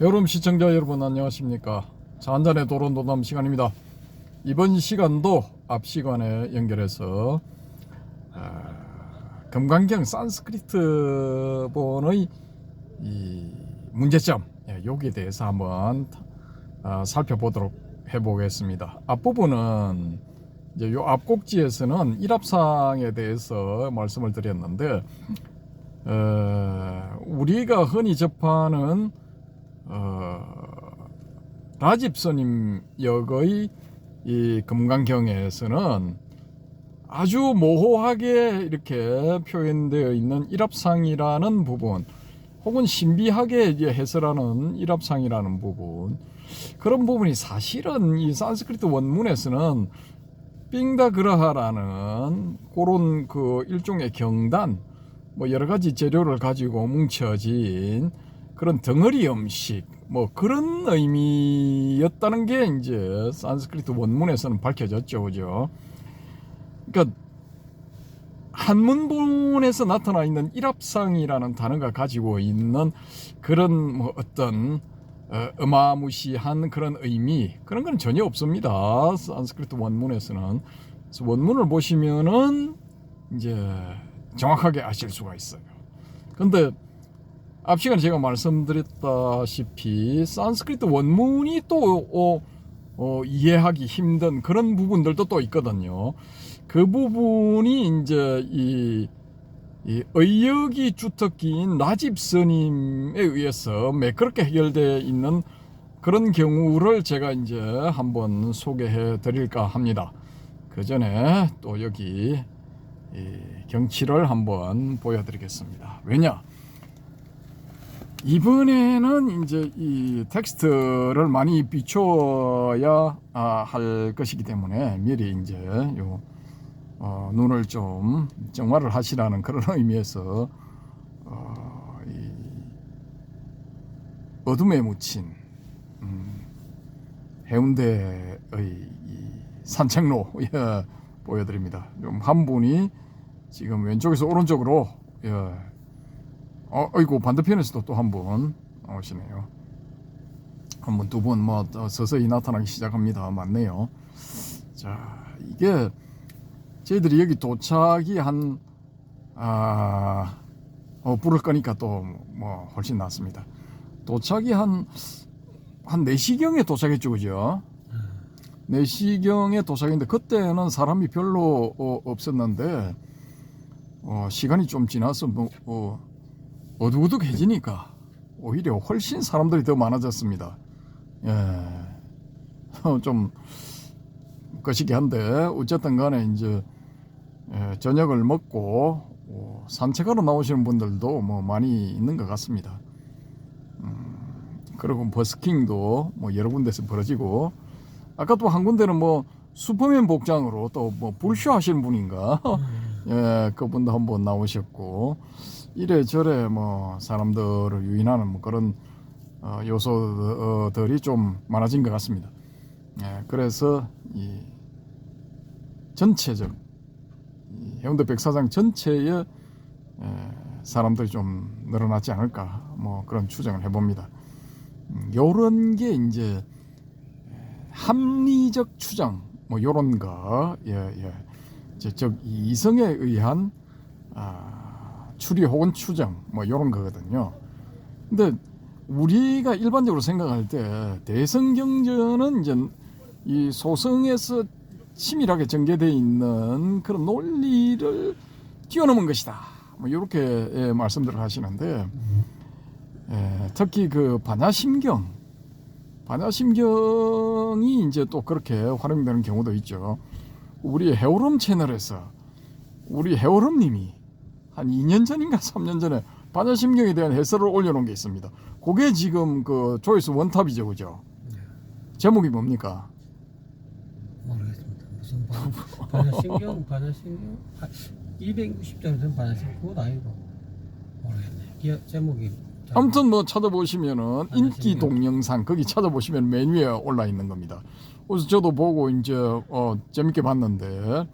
여름 시청자 여러분 안녕하십니까. 자, 한잔의 도론도담 시간입니다. 이번 시간도 앞 시간에 연결해서 금강경 산스크리트 본의 이 문제점, 여기에 대해서 한번 살펴보도록 해보겠습니다. 앞부분은 이제 요 앞곡지에서는 일합상에 대해서 말씀을 드렸는데, 우리가 흔히 접하는 라집 스님 역의 이 금강경에서는 아주 모호하게 이렇게 표현되어 있는 일합상이라는 부분, 혹은 신비하게 이제 해설하는 일합상이라는 부분, 그런 부분이 사실은 이 산스크리트 원문에서는 삥다그라하라는 그런 그 일종의 경단, 뭐 여러 가지 재료를 가지고 뭉쳐진 그런 덩어리 음식, 뭐 그런 의미였다는 게 이제 산스크리트 원문에서는 밝혀졌죠, 그죠? 그러니까 한문본에서 나타나 있는 일합상이라는 단어가 가지고 있는 그런 뭐 어떤 어마무시한 그런 의미, 그런 건 전혀 없습니다. 산스크리트 원문에서는. 그래서 원문을 보시면은 이제 정확하게 아실 수가 있어요. 근데 앞 시간에 제가 말씀드렸다시피 산스크리트 원문이 또 이해하기 힘든 그런 부분들도 또 있거든요. 그 부분이 이제 이 의역이 주특기인 라집 스님에 의해서 매끄럽게 해결되어 있는 그런 경우를 제가 이제 한번 소개해 드릴까 합니다. 그 전에 또 여기 경치를 한번 보여드리겠습니다. 왜냐? 이번에는 이제 이 텍스트를 많이 비춰야 할 것이기 때문에 미리 이제 요 눈을 좀 정화를 하시라는 그런 의미에서 이 어둠에 묻힌 해운대의 이 산책로 보여드립니다. 좀 한 분이 지금 왼쪽에서 오른쪽으로 어이구 반대편에서도 또 한 분 나오시네요. 한 분, 두 분 뭐 서서히 나타나기 시작합니다. 맞네요. 자, 이게 저희들이 여기 도착이 한 불을 끄니까 또 뭐 훨씬 낫습니다. 도착이 한 4시경에 도착했죠, 그죠? 4시경에 도착했는데 그때는 사람이 별로 없었는데 시간이 좀 지나서 어둑어둑해지니까 오히려 훨씬 사람들이 더 많아졌습니다. 좀 거시기 한데 어쨌든 간에 이제 저녁을 먹고 산책하러 나오시는 분들도 뭐 많이 있는 것 같습니다. 그리고 버스킹도 뭐 여러 군데서 벌어지고, 아까 또 한 군데는 뭐 슈퍼맨 복장으로 또 뭐 불쇼 하시는 분인가 그분도 한번 나오셨고, 이래저래 뭐 사람들을 유인하는 뭐 그런 요소들이 좀 많아진 것 같습니다. 그래서 이 전체적 해운대 백사장 전체의 사람들이 좀 늘어나지 않을까, 뭐 그런 추정을 해봅니다. 요런 게 이제 합리적 추정, 뭐 요런 거, 즉 이성에 의한 추리 혹은 추정, 뭐 요런 거거든요. 근데 우리가 일반적으로 생각할 때 대성경전은 이제 이 소성에서 치밀하게 전개되어 있는 그런 논리를 뛰어넘은 것이다, 뭐 이렇게 말씀들을 하시는데, 특히 그 반야심경이 이제 또 그렇게 활용되는 경우도 있죠. 우리 해오름 채널에서 우리 해오름님이 한 2년 전인가 3년 전에 반야심경에 대한 해설을 올려놓은 게 있습니다. 그게 지금 그 조회수 원탑이죠, 그죠? 제목이 뭡니까? 모르겠습니다. 무슨 반야심경 260점이 된 반야심경 그건 아니고 모르겠네. 제목이 아무튼 뭐 찾아보시면은 인기 동영상 거기 찾아보시면 맨 위에 올라 있는 겁니다. 그래서 저도 보고 이제 재밌게 봤는데,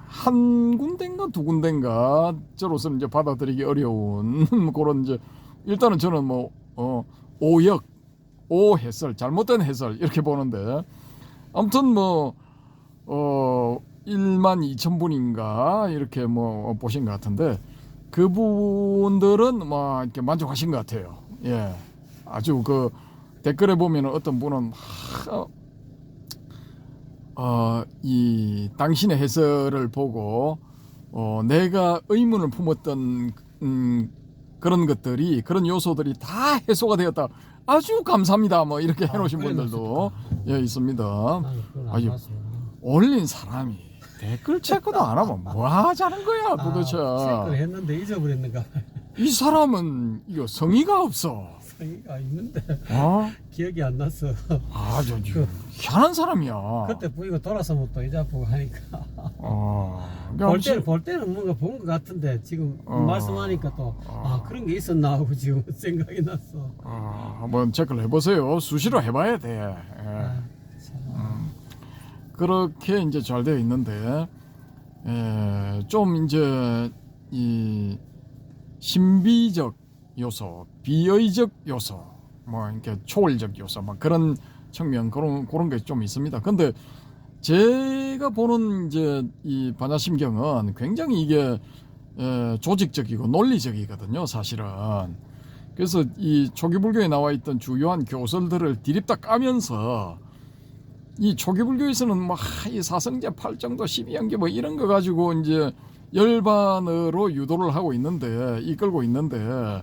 한 군데인가 두 군데인가 저로서는 이제 받아들이기 어려운 그런 이제, 일단은 저는 뭐 오역, 오해설, 잘못된 해설 이렇게 보는데 아무튼 뭐 1만 2천 분인가 이렇게 뭐 보신 것 같은데 그분들은 뭐 이렇게 만족하신 것 같아요. 예, 아주 그 댓글에 보면 어떤 분은 이 당신의 해설을 보고 내가 의문을 품었던 그런 것들이 그런 요소들이 다 해소가 되었다. 아주 감사합니다. 뭐 이렇게 해놓으신 분들도 예 있습니다. 나는 그걸 안 아유, 봤어. 올린 사람이 댓글 체크도 안 하면 뭐 하자는 거야 도대체. 체크를 했는데 잊어버렸는가 봐. 이 사람은 이거 성의가 없어. 성의가 있는데 기억이 안 났어. 아주 희한한 사람이야. 그때 보이고 돌아서 또 이제 보고 하니까 그러니까 볼 때는 뭔가 본 것 같은데 지금 말씀하니까 또 그런 게 있었나 하고 지금 생각이 났어. 한번 체크를 해보세요. 수시로 해봐야 돼. 그렇게 이제 잘 되어 있는데 좀 이제 이 신비적 요소, 비의적 요소, 뭐 이렇게 초월적 요소, 막 그런 측면 그런 게 좀 있습니다. 근데 제가 보는 이제 이 반야심경은 굉장히 이게 조직적이고 논리적이거든요, 사실은. 그래서 이 초기 불교에 나와 있던 주요한 교설들을 디립다 까면서 이 초기 불교에서는 뭐 이 사성제 8정도 12연계 뭐 이런 거 가지고 이제 열반으로 유도를 하고 있는데 이끌고 있는데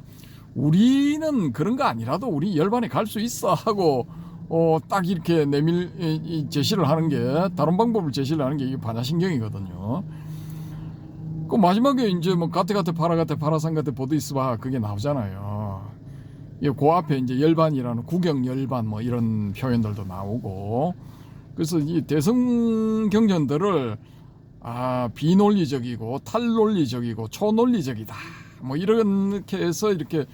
우리는 그런 거 아니라도 우리 열반에 갈 수 있어 하고 딱 이렇게 제시를 하는 게 다른 방법을 제시를 하는 게 이게 반야심경이거든요. 그 마지막에 이제 뭐 가테가테 파라가테 파라상가테 보디스바 그게 나오잖아요. 그 앞에 이제 열반이라는 구경 열반 뭐 이런 표현들도 나오고 그래서 이 대성 경전들을 비논리적이고 탈논리적이고 초논리적이다 뭐 이렇게 해서 이렇게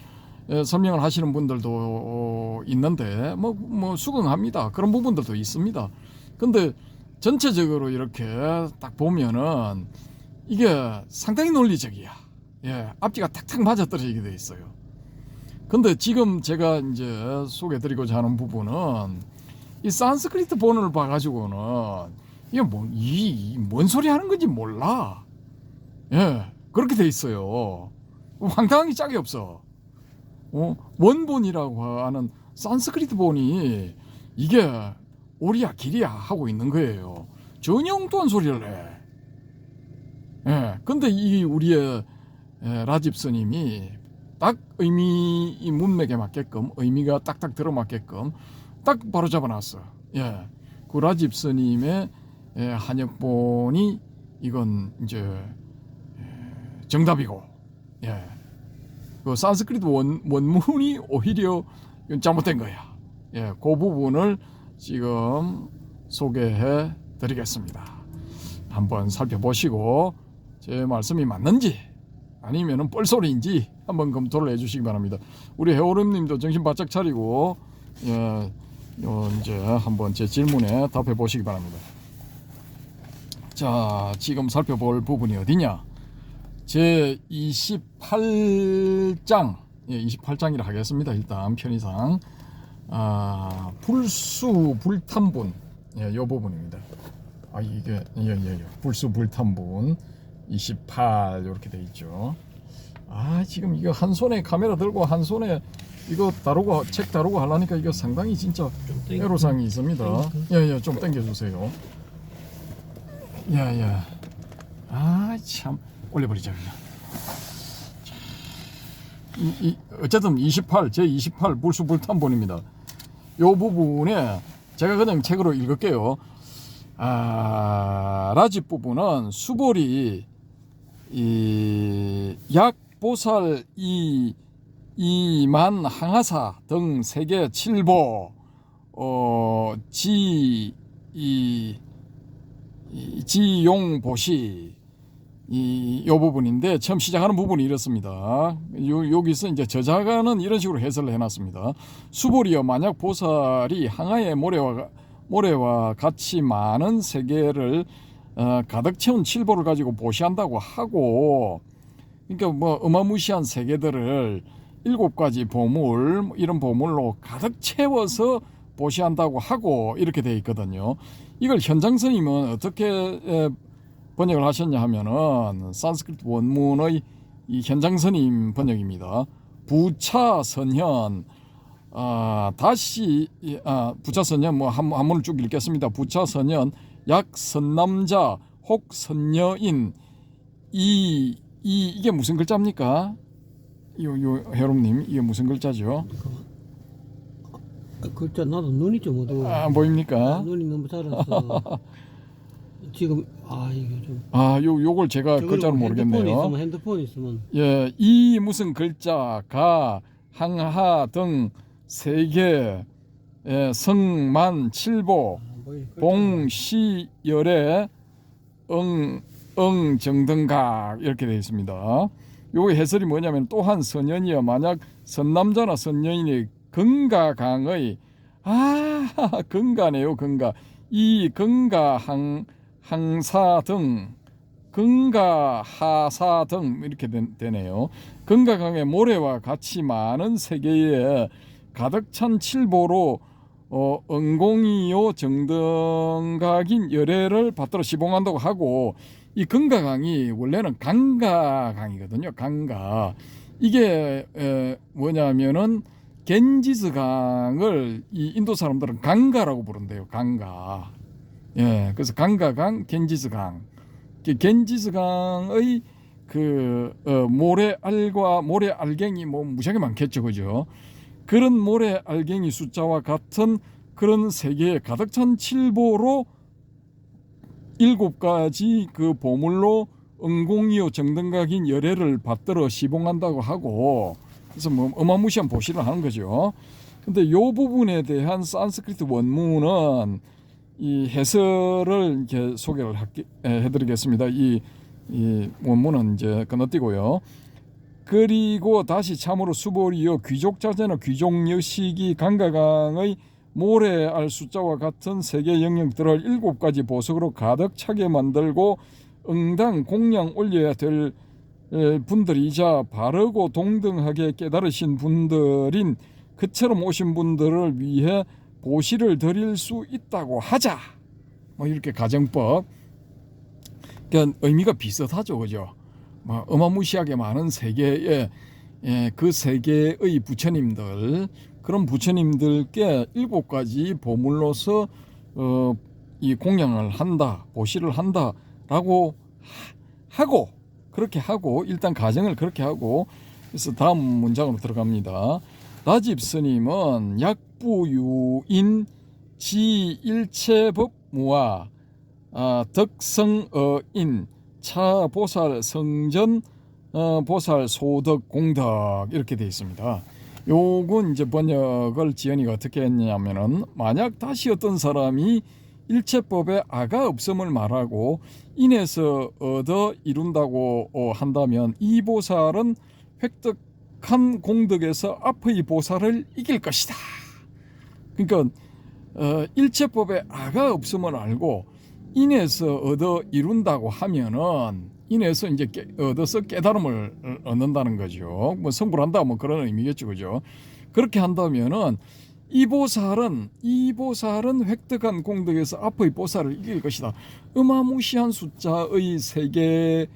설명을 하시는 분들도 있는데 뭐 수긍합니다. 그런 부분들도 있습니다. 근데 전체적으로 이렇게 딱 보면은 이게 상당히 논리적이야. 예, 앞뒤가 탁탁 맞아떨어지게 돼 있어요. 근데 지금 제가 이제 소개해드리고자 하는 부분은 이 산스크리트 본을 봐가지고는 이게 뭔 소리 하는 건지 몰라. 예, 그렇게 돼 있어요. 황당한 게 짝이 없어. 원본이라고 하는 산스크리트 본이 이게 오리야 길이야 하고 있는 거예요. 전혀 엉뚱한 소리를 해. 예, 근데 이 우리의 라집 스님이 딱 이 문맥에 맞게끔 의미가 딱딱 들어맞게끔 딱 바로 잡아놨어. 예, 그 라집 스님의 한역본이 이건 이제 정답이고, 예, 그 산스크리트 원문이 오히려 잘못된 거야. 예, 그 부분을 지금 소개해 드리겠습니다. 한번 살펴보시고 제 말씀이 맞는지 아니면은 뻘소리인지 한번 검토를 해주시기 바랍니다. 우리 해오름님도 정신 바짝 차리고 이제 한번 제 질문에 답해 보시기 바랍니다. 자, 지금 살펴볼 부분이 어디냐? 제 28장, 28장이라 하겠습니다. 일단 편의상 불수 불탐분, 이 부분입니다. 이게 불수 불탐분 28 이렇게 돼 있죠. 지금 이거 한 손에 카메라 들고 한 손에 이거 다루고 책 다루고 하려니까 이거 상당히 진짜 애로사항이 있습니다. 예, 좀 당겨주세요. 예. 참 올려버리자 그냥. 어쨌든 28 제 28 불수 불탐본입니다. 요 부분에 제가 그냥 책으로 읽을게요. 라집 부분은 수볼이 이 약보살 이만 항하사 등 세계 7보 지용보시 요 부분인데 처음 시작하는 부분이 이렇습니다. 여기서 이제 저자가는 이런 식으로 해설을 해놨습니다. 수볼이여 만약 보살이 항하의 모래와 같이 많은 세계를 가득 채운 칠보를 가지고 보시한다고 하고, 그러니까 뭐 어마무시한 세계들을 7가지 보물 뭐 이런 보물로 가득 채워서 보시한다고 하고 이렇게 되어 있거든요. 이걸 현장 스님은 어떻게 번역을 하셨냐 하면은 산스크리트 원문의 이 현장 스님 번역입니다. 부차 선현 부차 선현 뭐 한문을 쭉 읽겠습니다. 부차 선현 약 선남자 혹 선녀인 이게 무슨 글자입니까? 요 해롬님 이게 무슨 글자죠? 글자 나도 눈이 좀 어두워. 안 보입니까? 눈이 너무 작아서 지금 이게 좀. 요걸 제가 글자로 모르겠네요. 핸드폰 있으면. 예, 이 무슨 글자가 항하 등 세계 성만 칠보 봉시열에 정등각 이렇게 되어 있습니다. 요 해설이 뭐냐면 또한 선연이여 만약 선남자나 선녀인이 근가강의 근가네요. 근가 이 근가 항사 등 근가 하사 등 이렇게 되네요. 근가강의 모래와 같이 많은 세계에 가득 찬 칠보로 응공이요 정등각인 열애를 받들어 시봉한다고 하고 이 근가강이 원래는 강가강이거든요. 강가 이게 뭐냐면은 겐지스강을 이 인도 사람들은 강가라고 부른대요. 강가. 예, 그래서 강가강, 겐지스강. 겐지스강의 모래알과 모래알갱이 뭐 무지하게 많겠죠, 그죠? 그런 모래알갱이 숫자와 같은 그런 세계에 가득 찬 칠보로 7가지 그 보물로 응공이요 정등각인 열애를 받들어 시봉한다고 하고 그래서 뭐 어마무시한 보시를 하는 거죠. 근데 요 부분에 대한 산스크리트 원문은 이 해설을 이렇게 소개를 해드리겠습니다. 이 원문은 이제 건너뛰고요. 그리고 다시 참으로 수보리여 귀족 자제나 귀족 여식이 강가강의 모래알 숫자와 같은 세계 영역들을 7가지 보석으로 가득 차게 만들고 응당 공양 올려야 될 분들이자 바르고 동등하게 깨달으신 분들인 그처럼 오신 분들을 위해 보시를 드릴 수 있다고 하자. 뭐 이렇게 가정법. 그러니까 의미가 비슷하죠, 그죠? 뭐 어마무시하게 많은 세계에 그 세계의 부처님들 그런 부처님들께 7가지 보물로서 이 공양을 한다, 보시를 한다라고 하고 그렇게 하고 일단 가정을 그렇게 하고 그래서 다음 문장으로 들어갑니다. 라집 스님은 약부유인 지일체법무와 덕성어인 차보살 성전 보살 소덕 공덕 이렇게 되어 있습니다. 요건 이제 번역을 지연이가 어떻게 했냐면은 만약 다시 어떤 사람이 일체법에 아가 없음을 말하고 인해서 얻어 이룬다고 한다면 이 보살은 획득한 공덕에서 앞의 보살을 이길 것이다. 그러니까 일체법에 아가 없음을 알고 인해서 얻어 이룬다고 하면은 인해서 이제 얻어서 깨달음을 얻는다는 거죠. 뭐 성불 한다 뭐 그런 의미겠죠, 그죠? 그렇게 한다면은 이 보살은 획득한 공덕에서 앞의 보살을 이길 것이다. 어마무시한 숫자의 세계에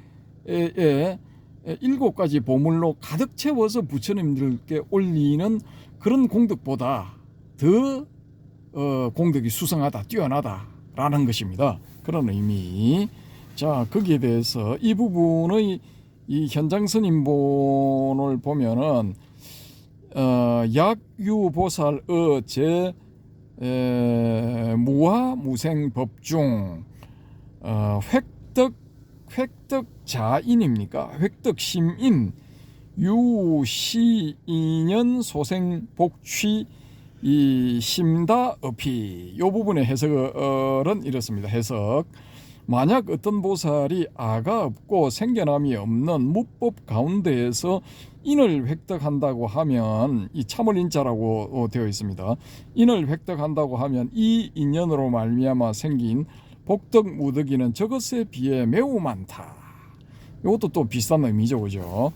7가지 보물로 가득 채워서 부처님들께 올리는 그런 공덕보다 더 공덕이 수성하다, 뛰어나다라는 것입니다. 그런 의미. 자, 거기에 대해서 이 부분의 이 현장 스님본을 보면은 약유보살의 제 무화무생법중 획득자인입니까? 획득심인 유시인연 소생복취 이 심다어피 이 부분의 해석은 이렇습니다. 해석. 만약 어떤 보살이 아가 없고 생겨남이 없는 무법 가운데에서 인을 획득한다고 하면 이 참을 인자라고 되어 있습니다. 인을 획득한다고 하면 이 인연으로 말미암아 생긴 복덕 무덕이는 저것에 비해 매우 많다. 이것도 또 비슷한 의미죠, 그죠?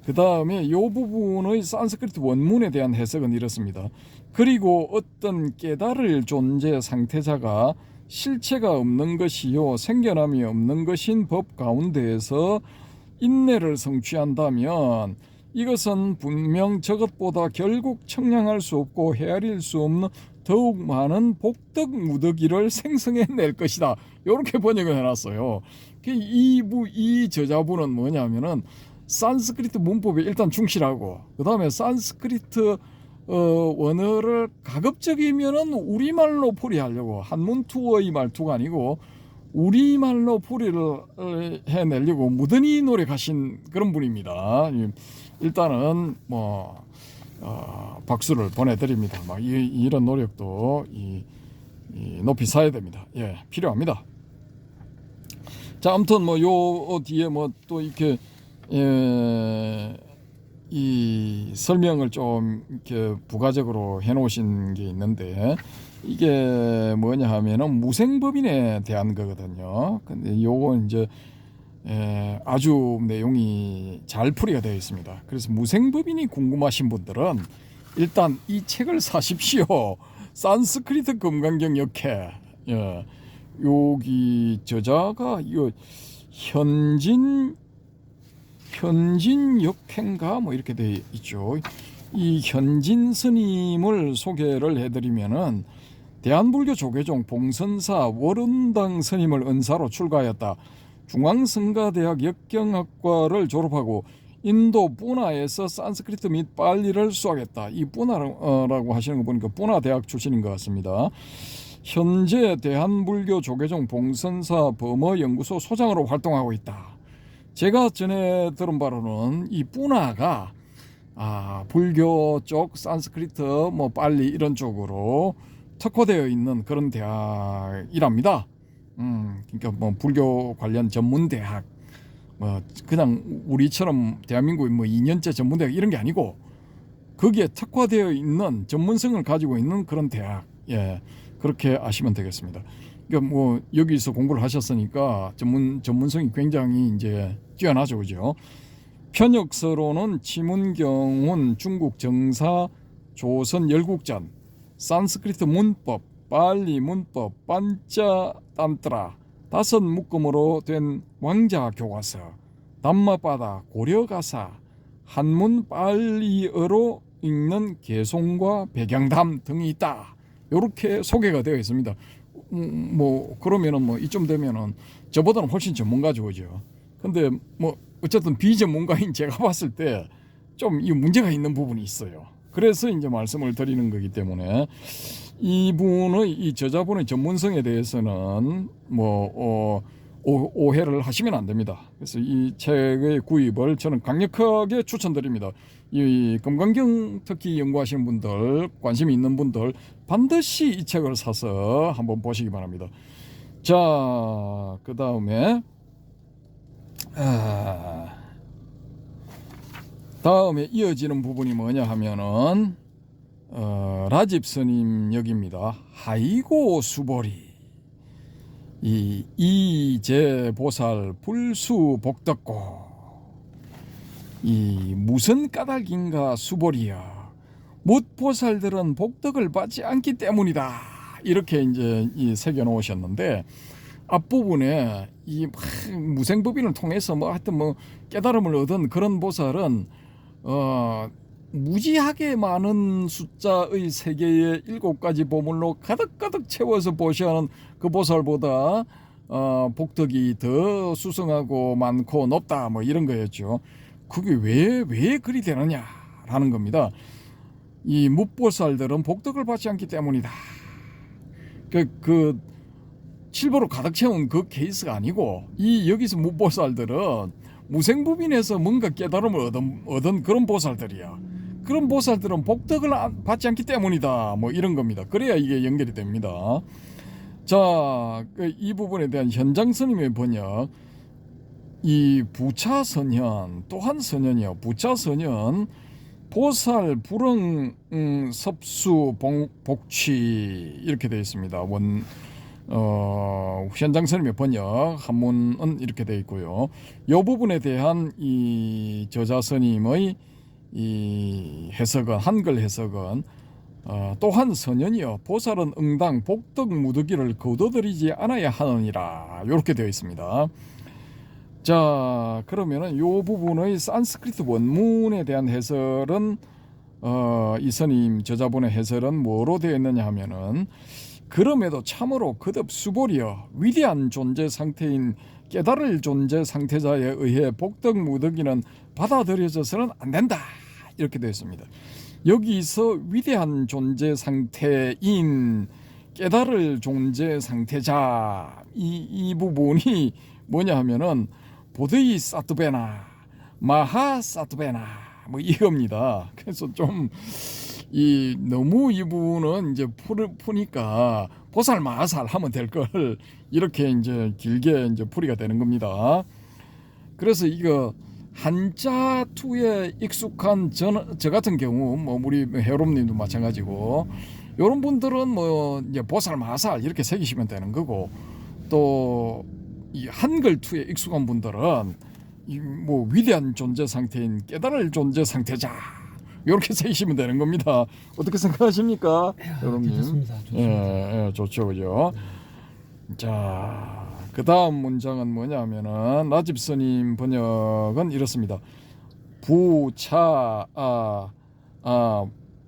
그 다음에 이 부분의 산스크리트 원문에 대한 해석은 이렇습니다. 그리고 어떤 깨달을 존재 상태자가 실체가 없는 것이요 생겨남이 없는 것인 법 가운데에서 인내를 성취한다면 이것은 분명 저것보다 결국 청량할 수 없고 헤아릴 수 없는 더욱 많은 복덕 무더기를 생성해낼 것이다. 이렇게 번역을 해놨어요. 이 저자분은 뭐냐면은 산스크리트 문법에 일단 충실하고 그 다음에 산스크리트 원어를 가급적이면은 우리말로 풀이하려고 한문투어의 말투가 아니고 우리말로 풀이를 해내려고 무던히 노력하신 그런 분입니다. 일단은 박수를 보내드립니다. 이런 노력도 높이 사야 됩니다. 예, 필요합니다. 자, 아무튼 요 뒤에 또 이렇게 이 설명을 좀 이렇게 부가적으로 해놓으신 게 있는데 이게 뭐냐 하면은 무생법인에 대한 거거든요. 근데 요건 이제 아주 내용이 잘 풀이가 되어 있습니다. 그래서 무생법인이 궁금하신 분들은 일단 이 책을 사십시오. 산스크리트 금강경 역해. 예. 여기 저자가 이거 현진 역행가 이렇게 되어 있죠. 이 현진 스님을 소개를 해드리면은 대한불교 조계종 봉선사 월운당 스님을 은사로 출가하였다. 중앙성가대학 역경학과를 졸업하고 인도 뿌나에서 산스크리트 및 빨리를 수학했다. 이 뿌나라고 하시는 거 보니까 뿌나 대학 출신인 것 같습니다. 현재 대한불교 조계종 봉선사 범어연구소 소장으로 활동하고 있다. 제가 전에 들은 바로는 이 뿌나가 불교 쪽 산스크리트 빨리 이런 쪽으로 특화되어 있는 그런 대학이랍니다. 그러니까 불교 관련 전문 대학, 그냥 우리처럼 대한민국의 2년제 전문 대학 이런 게 아니고 거기에 특화되어 있는 전문성을 가지고 있는 그런 대학. 예, 그렇게 아시면 되겠습니다. 그러니까 여기서 공부를 하셨으니까 전문성이 굉장히 이제 뛰어나죠, 그죠? 편역서로는 치문경훈 중국 정사 조선 열국전 산스크리트 문법 빨리 문법 반자 딴트라 5 묶음으로 된 왕자 교과서 담마바다 고려가사 한문 빨리어로 읽는 개송과 백양담 등이 있다. 이렇게 소개가 되어 있습니다. 그러면은 이쯤 되면은 저보다는 훨씬 전문가죠, 그죠? 근데 어쨌든 비전문가인 제가 봤을 때 좀 이 문제가 있는 부분이 있어요. 그래서 이제 말씀을 드리는 거기 때문에 이분의 이 저자분의 전문성에 대해서는 오해를 하시면 안 됩니다. 그래서 이 책의 구입을 저는 강력하게 추천드립니다. 이 금강경 특히 연구하시는 분들, 관심이 있는 분들 반드시 이 책을 사서 한번 보시기 바랍니다. 자, 그 다음에 다음에 이어지는 부분이 뭐냐 하면은 라집 스님 역입니다. 하이고 수보리 이제보살 불수복덕고 이 무슨 까닭인가 수보리여 뭇보살들은 복덕을 받지 않기 때문이다. 이렇게 이제 새겨 놓으셨는데 앞부분에 이 무생법인을 통해서 하여튼 깨달음을 얻은 그런 보살은 무지하게 많은 숫자의 세계의 7가지 보물로 가득가득 채워서 보시하는 그 보살보다 복덕이 더 수승하고 많고 높다 이런 거였죠. 그게 왜 그리 되느냐라는 겁니다. 이 뭇보살들은 복덕을 받지 않기 때문이다. 그 실버로 가득 채운 그 케이스가 아니고 여기서 뭇보살들은 무생법인에서 뭔가 깨달음을 얻은 그런 보살들이야. 그런 보살들은 복덕을 받지 않기 때문이다. 이런 겁니다. 그래야 이게 연결이 됩니다. 자, 이 부분에 대한 현장 스님의 번역. 이 부차선현 또한 선현이요. 부차선현 보살 불응 섭수 복취 이렇게 되어 있습니다. 현장 스님의 번역 한문은 이렇게 되어 있고요. 이 부분에 대한 이 저자 스님의 이 해석은 한글 해석은 또한 선연이여 보살은 응당 복덕 무득이를 거둬들이지 않아야 하느니라 이렇게 되어 있습니다. 자, 그러면은 이 부분의 산스크리트 원문에 대한 해설은 이 스님 저자분의 해설은 뭐로 되어 있느냐 하면은 그럼에도 참으로 거듭 수보리여 위대한 존재 상태인 깨달을 존재 상태자에 의해 복덕 무득이는 받아들여져서는 안 된다 이렇게 되어 있습니다. 여기서 위대한 존재 상태인 깨달을 존재 상태자 이 부분이 뭐냐 하면은 보드이 사투베나 마하 사투베나 뭐 이겁니다. 그래서 좀 너무 이 부분은 이제 푸니까 보살 마살 하면 될 걸 이렇게 이제 길게 이제 풀이가 되는 겁니다. 그래서 이거 한자 투에 익숙한 저 같은 경우 뭐 우리 해롬님도 마찬가지고 이런 분들은 뭐 이제 보살 마살 이렇게 새기시면 되는 거고 또 이 한글 투에 익숙한 분들은 이 뭐 위대한 존재 상태인 깨달을 존재 상태자 이렇게 새기시면 되는 겁니다. 어떻게 생각하십니까, 여러분님? 좋습니다. 예, 좋죠, 그죠? 자, 그 다음 문장은 뭐냐면은 라집 스님 번역은 이렇습니다.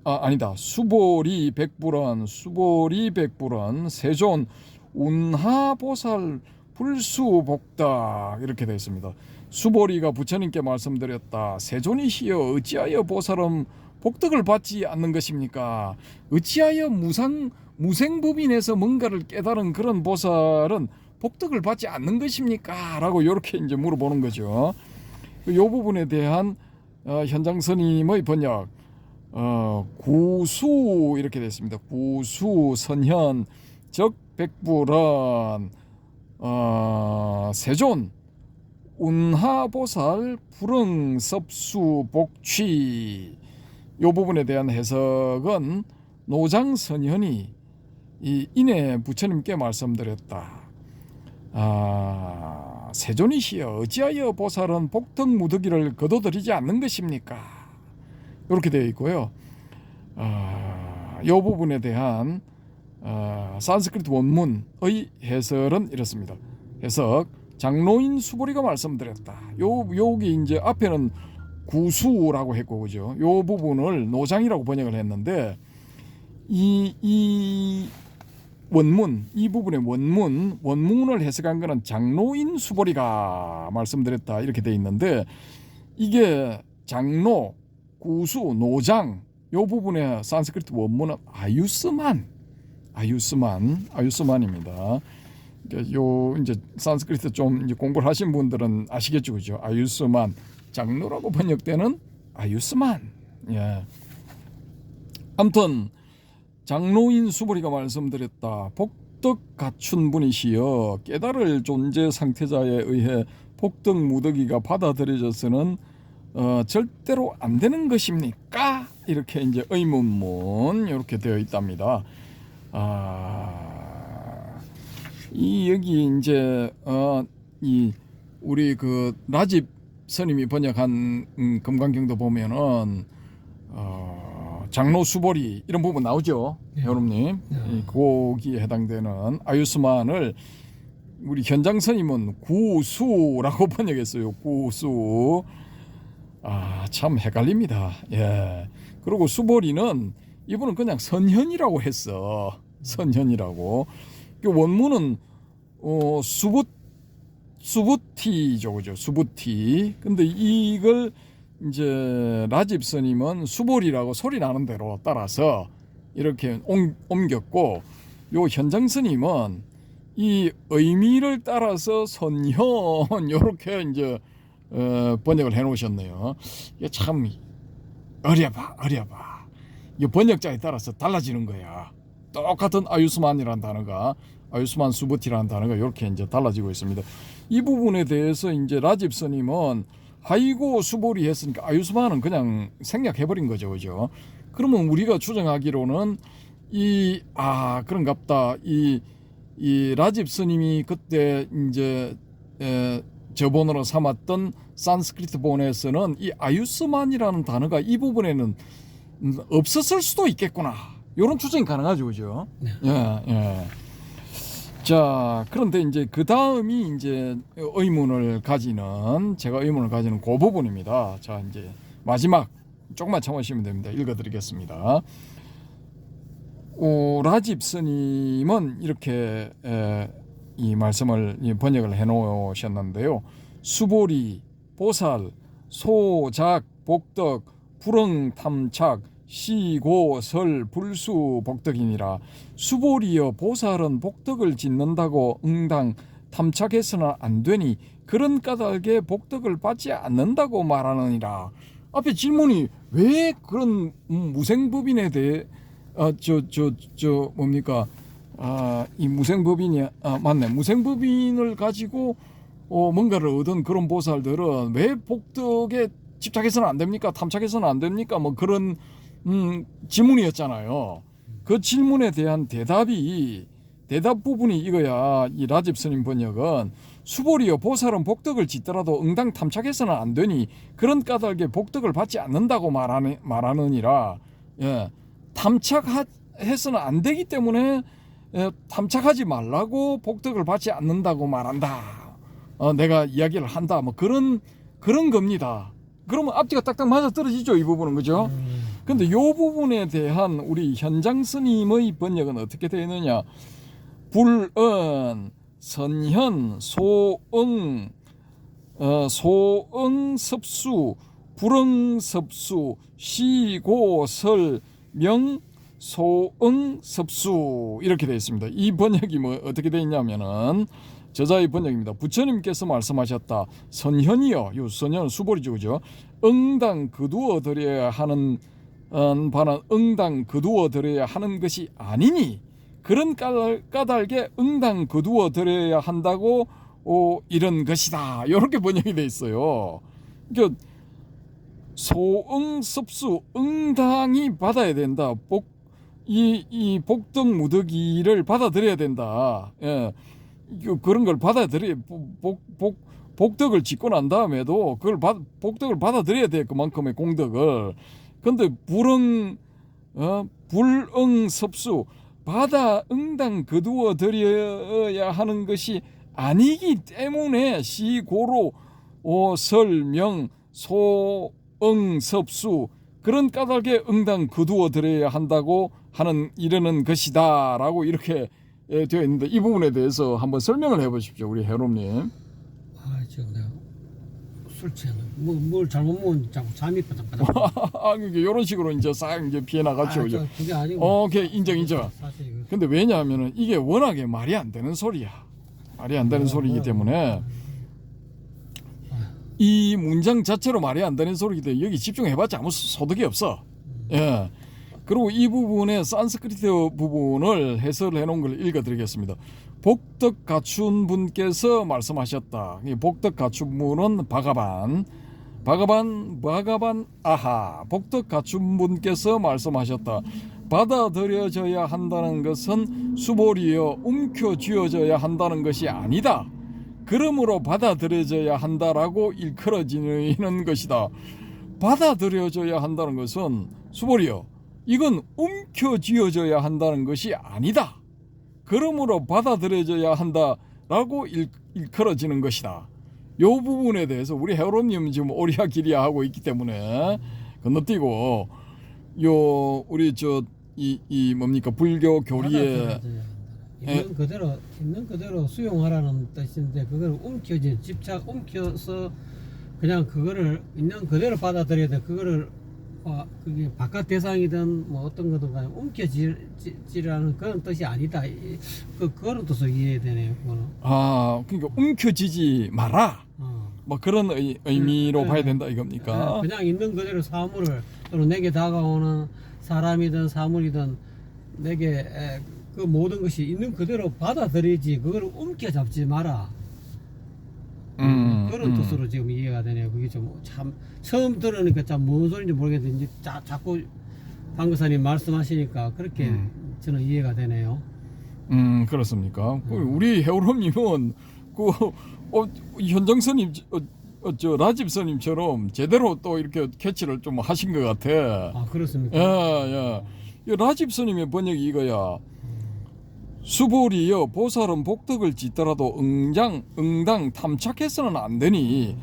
아니다. 수보리 백불원 세존 운하보살 불수복다 이렇게 되어 있습니다. 수보리가 부처님께 말씀드렸다. 세존이시여 어찌하여 보살은 복덕을 받지 않는 것입니까? 어찌하여 무생법인에서 뭔가를 깨달은 그런 보살은 복덕을 받지 않는 것입니까? 라고 이렇게 이제 물어보는 거죠. 이 부분에 대한 현장 스님의 번역 구수 이렇게 됐습니다. 구수 선현 적 백불원 세존 운하보살 불응섭수 복취 이 부분에 대한 해석은 노장선현이 이내 부처님께 말씀드렸다. 세존이시여 어찌하여 보살은 복덕무득이를 거둬들이지 않는 것입니까? 이렇게 되어 있고요. 이 부분에 대한 산스크리트 원문의 해설은 이렇습니다. 해석 장로인 수보리가 말씀드렸다. 여기 이제 앞에는 구수라고 했고 그죠? 요 부분을 노장이라고 번역을 했는데 이 원문 이 부분의 원문을 해석한 거는 장로인 수보리가 말씀드렸다 이렇게 돼 있는데 이게 장로, 구수, 노장 요 부분의 산스크리트 원문은 아유스만입니다. 요 이제 산스크리트 좀 이제 공부를 하신 분들은 아시겠죠, 그죠? 아유스만 장로라고 번역되는 아유스만. 예. 아무튼 장로인 수보리가 말씀드렸다. 복덕 갖춘 분이시여 깨달을 존재 상태자에 의해 복덕 무더기가 받아들여져서는 절대로 안 되는 것입니까? 이렇게 이제 의문문 이렇게 되어 있답니다. 여기 이제 이 우리 그 라집 스님이 번역한 금강경도 보면은 장로 수보리 이런 부분 나오죠, 여러분님. 거기에 해당되는 아유스만을 우리 현장 스님은 구수라고 번역했어요. 구수. 참 헷갈립니다. 예. 그리고 수보리는 이분은 그냥 선현이라고 했어. 선현이라고. 그 원문은 수부티죠, 그죠? 수부티. 근데 이걸 이제 라집 스님은 수보리라고 소리 나는 대로 따라서 이렇게 옮겼고, 요 현장 스님은 이 의미를 따라서 선현 요렇게 이제 번역을 해 놓으셨네요. 이게 참 어려봐. 이 번역자에 따라서 달라지는 거야. 똑같은 아유스만이라는 단어가 아유스만 수부티라는 단어가 이렇게 이제 달라지고 있습니다. 이 부분에 대해서 이제 라집 스님은 하이고 수보리 했으니까 아유스만은 그냥 생략해버린 거죠, 그죠? 그러면 우리가 추정하기로는 그런갑다. 이 라집 스님이 그때 이제 저본으로 삼았던 산스크리트 본에서는 이 아유스만이라는 단어가 이 부분에는 없었을 수도 있겠구나. 이런 추정이 가능하죠, 그죠? 네. 예, 예. 자, 그런데 이제 그 다음이 이제 제가 의문을 가지는 그 부분입니다. 자, 이제 마지막 조금만 참으시면 됩니다. 읽어드리겠습니다. 라집 스님은 이렇게 이 말씀을 번역을 해 놓으셨는데요. 수보리, 보살, 소작, 복덕, 불응, 탐착, 시고, 설, 불수, 복덕이니라. 수보리여 보살은 복덕을 짓는다고 응당 탐착해서는 안 되니 그런 까닭에 복덕을 받지 않는다고 말하느니라. 앞에 질문이 왜 그런 무생법인에 대해 뭡니까? 이 무생법인이 맞네. 무생법인을 가지고 뭔가를 얻은 그런 보살들은 왜 복덕에 집착해서는 안 됩니까? 탐착해서는 안 됩니까? 뭐 그런 질문이었잖아요. 그 질문에 대한 대답 부분이 이거야. 이 라집 스님 번역은 수보리여 보살은 복덕을 짓더라도 응당 탐착해서는 안 되니 그런 까닭에 복덕을 받지 않는다고 말하느니라. 예. 탐착해서는 안 되기 때문에 탐착하지 말라고 복덕을 받지 않는다고 말한다. 내가 이야기를 한다. 뭐 그런 겁니다. 그러면 앞뒤가 딱딱 맞아 떨어지죠, 이 부분은. 그죠? 근데 이 부분에 대한 우리 현장 스님의 번역은 어떻게 되어 있느냐? 불은, 선현, 소응, 소응섭수, 불응섭수, 시고설, 명, 소응섭수 이렇게 되어 있습니다. 이 번역이 뭐 어떻게 되어 있냐면은 저자의 번역입니다. 부처님께서 말씀하셨다. 선현이여, 요 선현은 수보리죠, 그죠? 응당 거두어 드려야 하는 바는 응당 거두어 드려야 하는 것이 아니니 그런 까닭에 응당 거두어 드려야 한다고 이런 것이다. 이렇게 번역이 돼 있어요. 그러니까 소응섭수, 응당이 받아야 된다. 이 복덕 무더기를 받아들여야 된다. 예. 그런 걸 받아들여 복덕을 짓고 난 다음에도 그걸 복덕을 받아들여야 돼. 그만큼의 공덕을. 근데 불응섭수, 받아 응당 거두어 드려야 하는 것이 아니기 때문에 시고로 설명 소응섭수 그런 까닭에 응당 거두어 드려야 한다고 하는 이르는 것이다라고 이렇게 되어 있는데 이 부분에 대해서 한번 설명을 해보십시오, 우리 해롬님. 지금 내가 술 취하는 뭘 잘못 먹으면 자꾸 잠이 빠닥빠닥. 이런 식으로 이제 싹 이제 피해 나갔죠, 그죠? 그게 아니고. 오케이, 인정. 사실 근데 왜냐하면은 이게 워낙에 말이 안 되는 소리야. 말이 안 되는 소리이기 때문에 이 문장 자체로 말이 안 되는 소리이기 때문에 여기 집중해봤자 아무 소득이 없어. 예. 그리고 이 부분에 산스크리트 부분을 해설을 해놓은 걸 읽어드리겠습니다. 복덕 갖춘 분께서 말씀하셨다. 이 복덕 갖춘 분은 바가반 아하. 복덕 갖춘 분께서 말씀하셨다. 받아들여져야 한다는 것은 수보리여 움켜쥐어져야 한다는 것이 아니다. 그러므로 받아들여져야 한다라고 일컬어지는 것이다. 받아들여져야 한다는 것은 수보리여 이건 움켜쥐어져야 한다는 것이 아니다. 그러므로 받아들여져야 한다라고 일컬어지는 것이다. 이 부분에 대해서 우리 해오로님 지금 오리야기리야 하고 있기 때문에 건너뛰고 우리 이 뭡니까 불교 교리에 있는 그대로 수용하라는 뜻인데 그걸 움켜서 그냥 그거를 있는 그대로 받아들여야 돼. 그거를 그게 바깥 대상이든 뭐 어떤 거든 간에 움켜쥐라는 그런 뜻이 아니다. 그런 뜻으로 이해되네요. 그거는. 그러니까 움켜쥐지 마라. 뭐 그런 의미로 봐야 된다 이겁니까? 그냥 있는 그대로 사물을 또는 내게 다가오는 사람이든 사물이든 내게 그 모든 것이 있는 그대로 받아들이지 그걸 움켜잡지 마라. 그런 뜻으로 지금 이해가 되네요. 그게 좀 참 처음 들으니까 참 뭔 소리인지 모르겠는데 이제 자꾸 방금사님 말씀하시니까 그렇게 저는 이해가 되네요. 그렇습니까? 우리 해오름님은 그 현정선님 저 라집 스님처럼 제대로 또 이렇게 캐치를 좀 하신 것 같아. 아 그렇습니까? 예. 이 라집 스님의 번역이 이거야. 수보리여 보살은 복덕을 짓더라도 응당 탐착해서는 안 되니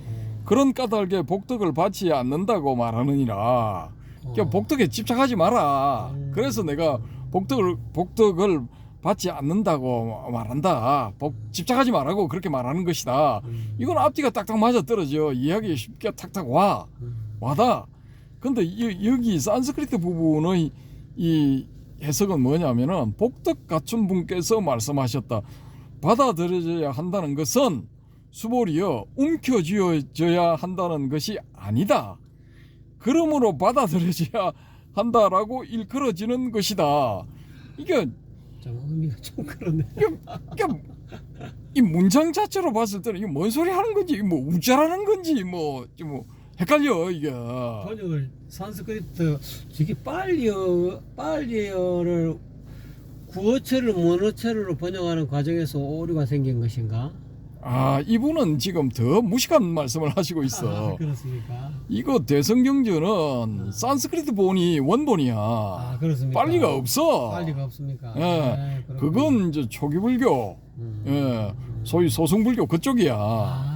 그런 까닭에 복덕을 받지 않는다고 말하느니라. 그러니까 복덕에 집착하지 마라. 그래서 내가 복덕을 받지 않는다고 말한다. 집착하지 말라고 그렇게 말하는 것이다. 이건 앞뒤가 딱딱 맞아 떨어져. 이해하기 쉽게 탁탁 와다. 근데 여기 산스크리트 부분의 이 해석은 뭐냐면은 복덕 갖춘 분께서 말씀하셨다. 받아들여져야 한다는 것은 수보리여 움켜쥐어져야 한다는 것이 아니다. 그러므로 받아들여져야 한다라고 일컬어지는 것이다. 이게 좀 의미가 좀 그렇네. 이 문장 자체로 봤을 때는 이게 뭔 소리 하는 건지 뭐 우짜라는 건지 뭐 헷갈려 이게. 번역을 산스크리트 저게 빨리어를 구어체를 원어체로 번역하는 과정에서 오류가 생긴 것인가? 이분은 지금 더 무식한 말씀을 하시고 있어. 그렇습니까? 이거 대성경전은 산스크리트 원본이야. 그렇습니까? 빨리가 없어. 빨리가 없습니까? 예, 그건 이제 초기불교, 소위 소승불교 그쪽이야.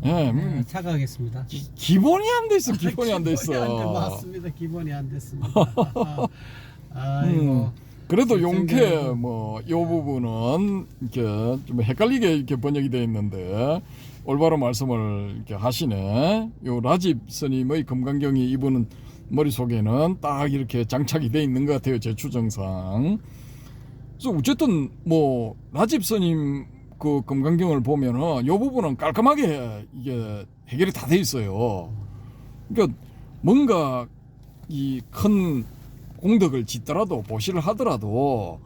예, 착각하겠습니다. 기본이 안 돼 있어. 기본이 안 돼 있어. 맞습니다. 기본이 안 됐습니다. 아이고. 그래도 용케 요 부분은 이렇게 좀 헷갈리게 이렇게 번역이 되어 있는데 올바른 말씀을 이렇게 하시네. 요 라집 스님의 금강경이 이분은 머릿속에는 딱 이렇게 장착이 되어 있는 것 같아요. 제 추정상. 그래서 어쨌든 라집 스님 그 금강경을 보면은 요 부분은 깔끔하게 이게 해결이 다 돼 있어요. 그러니까 뭔가 이 큰 공덕을 짓더라도 보시를 하더라도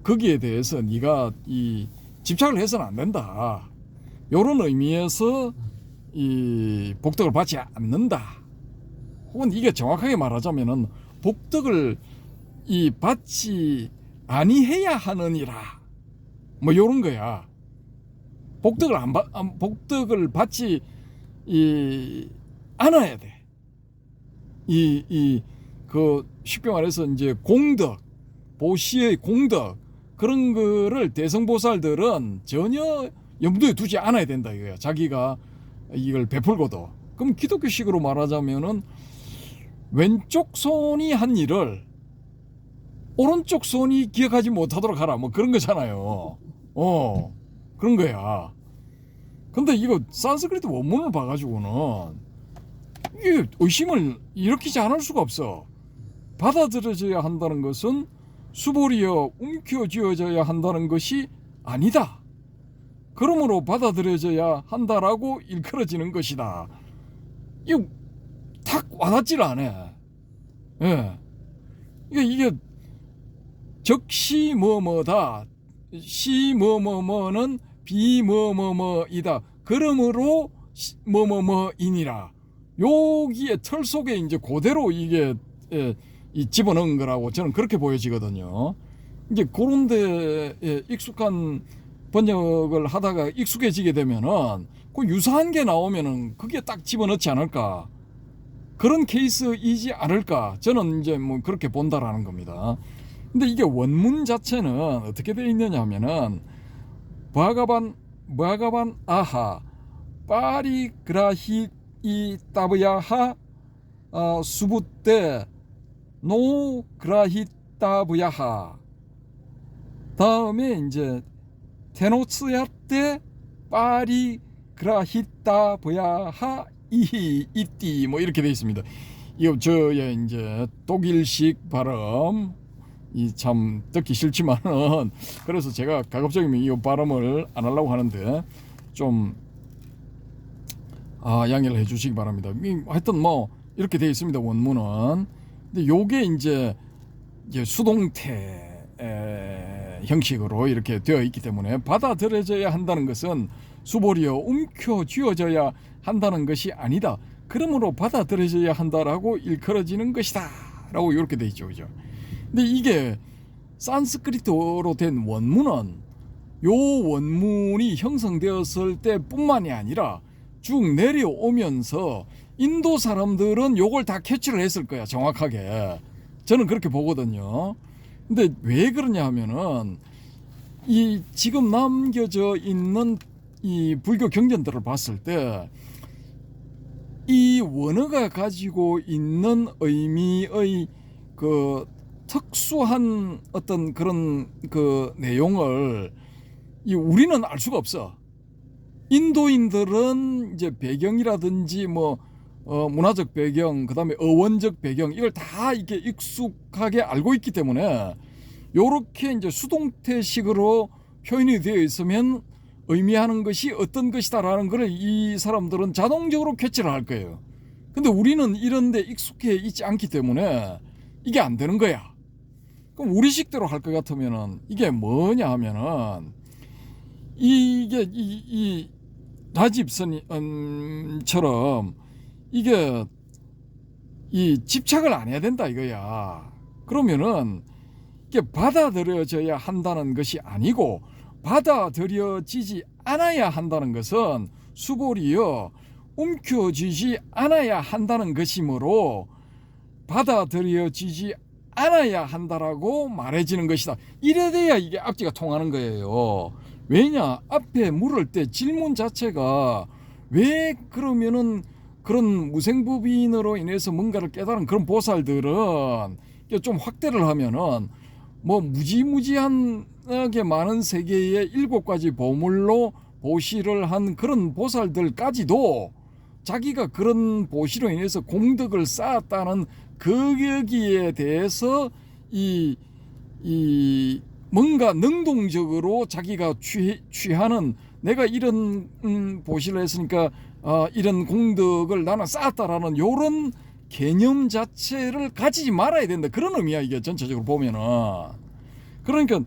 거기에 대해서 네가 이 집착을 해서는 안 된다. 이런 의미에서 이 복덕을 받지 않는다. 혹은 이게 정확하게 말하자면은 복덕을 이 받지 아니해야 하느니라. 이런 거야. 복덕을 받지 않아야 돼. 쉽게 말해서 이제 공덕, 보시의 공덕 그런 거를 대성보살들은 전혀 염두에 두지 않아야 된다 이거야. 자기가 이걸 베풀고도. 그럼 기독교식으로 말하자면은 왼쪽 손이 한 일을 오른쪽 손이 기억하지 못하도록 하라. 그런 거잖아요. 그런 거야. 근데 이거 산스크리트 원문을 봐가지고는 이게 의심을 일으키지 않을 수가 없어. 받아들여져야 한다는 것은 수보리여 움켜쥐어져야 한다는 것이 아니다. 그러므로 받아들여져야 한다라고 일컬어지는 것이다. 이거 탁 와닿질 않아. 예. 이게 적시 뭐뭐다. 시 뭐뭐뭐는 비 뭐뭐뭐이다. 그러므로 뭐뭐뭐이니라. 여기에 틀 속에 이제 그대로 이게 이 집어넣은 거라고 저는 그렇게 보여지거든요. 이제 그런 데에 익숙한 번역을 하다가 익숙해지게 되면은 그 유사한 게 나오면은 그게 딱 집어넣지 않을까. 그런 케이스이지 않을까. 저는 이제 그렇게 본다라는 겁니다. 근데 이게 원문 자체는 어떻게 되어 있느냐 하면은 바가반 아하 파리그라히 이 따브야하 수부때 노 그라히따브야하 다음에 이제 테노츠야 때 파리 그라히따브야하 이띠 이렇게 되어 있습니다. 이거 저의 이제 독일식 발음 이 참 듣기 싫지만은 그래서 제가 가급적이면 이 발음을 안 하려고 하는데 좀 양해를 해주시기 바랍니다. 하여튼 이렇게 되어 있습니다. 원문은. 근데 요게 이제 수동태 형식으로 이렇게 되어 있기 때문에 받아들여져야 한다는 것은 수보리여 움켜쥐어져야 한다는 것이 아니다. 그러므로 받아들여져야 한다라고 일컬어지는 것이다. 라고 이렇게 되어 있죠. 그죠? 근데 이게 산스크리트어로 된 원문은 요 원문이 형성되었을 때뿐만이 아니라 쭉 내려오면서 인도 사람들은 요걸 다 캐치를 했을 거야, 정확하게. 저는 그렇게 보거든요. 근데 왜 그러냐 하면은 이 지금 남겨져 있는 이 불교 경전들을 봤을 때 이 원어가 가지고 있는 의미의 그 특수한 어떤 그런 그 내용을 우리는 알 수가 없어. 인도인들은 이제 배경이라든지 뭐 문화적 배경, 그다음에 어원적 배경 이걸 다 이렇게 익숙하게 알고 있기 때문에 요렇게 이제 수동태식으로 표현이 되어 있으면 의미하는 것이 어떤 것이다라는 것을 이 사람들은 자동적으로 캐치를 할 거예요. 근데 우리는 이런 데 익숙해 있지 않기 때문에 이게 안 되는 거야. 그럼 우리식대로 할 것 같으면은 이게 뭐냐 하면은 이게 이 라집선처럼 이게 이 집착을 안 해야 된다 이거야. 그러면은 이게 받아들여져야 한다는 것이 아니고 받아들여지지 않아야 한다는 것은 수보리여 움켜쥐지 않아야 한다는 것이므로 받아들여지지 않아야 한다라고 말해지는 것이다. 이래 돼야 이게 앞뒤가 통하는 거예요. 왜냐? 앞에 물을 때 질문 자체가 왜 그러면은 그런 무생부빈으로 인해서 뭔가를 깨달은 그런 보살들은 좀 확대를 하면은 뭐 무지무지하게 많은 세계의 7가지 보물로 보시를 한 그런 보살들까지도 자기가 그런 보시로 인해서 공덕을 쌓았다는 거기에 대해서 이 뭔가 능동적으로 자기가 취하는 내가 이런 보시를 했으니까 이런 공덕을 나는 쌓았다라는 요런 개념 자체를 가지지 말아야 된다. 그런 의미야 이게 전체적으로 보면은. 그러니까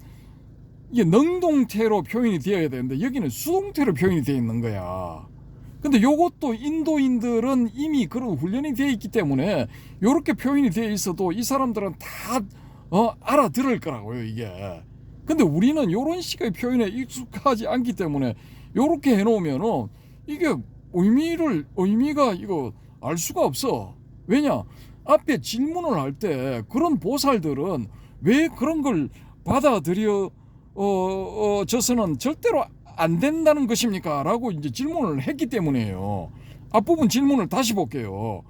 이게 능동태로 표현이 되어야 되는데 여기는 수동태로 표현이 되어 있는 거야. 근데 요것도 인도인들은 이미 그런 훈련이 되어 있기 때문에 요렇게 표현이 되어 있어도 이 사람들은 다 알아들을 거라고요 이게. 근데 우리는 요런 식의 표현에 익숙하지 않기 때문에 요렇게 해놓으면은 이게 의미가 이거 알 수가 없어. 왜냐? 앞에 질문을 할 때 그런 보살들은 왜 그런 걸 받아들여 져서는 절대로 안 된다는 것입니까? 라고 이제 질문을 했기 때문이에요. 앞부분 질문을 다시 볼게요.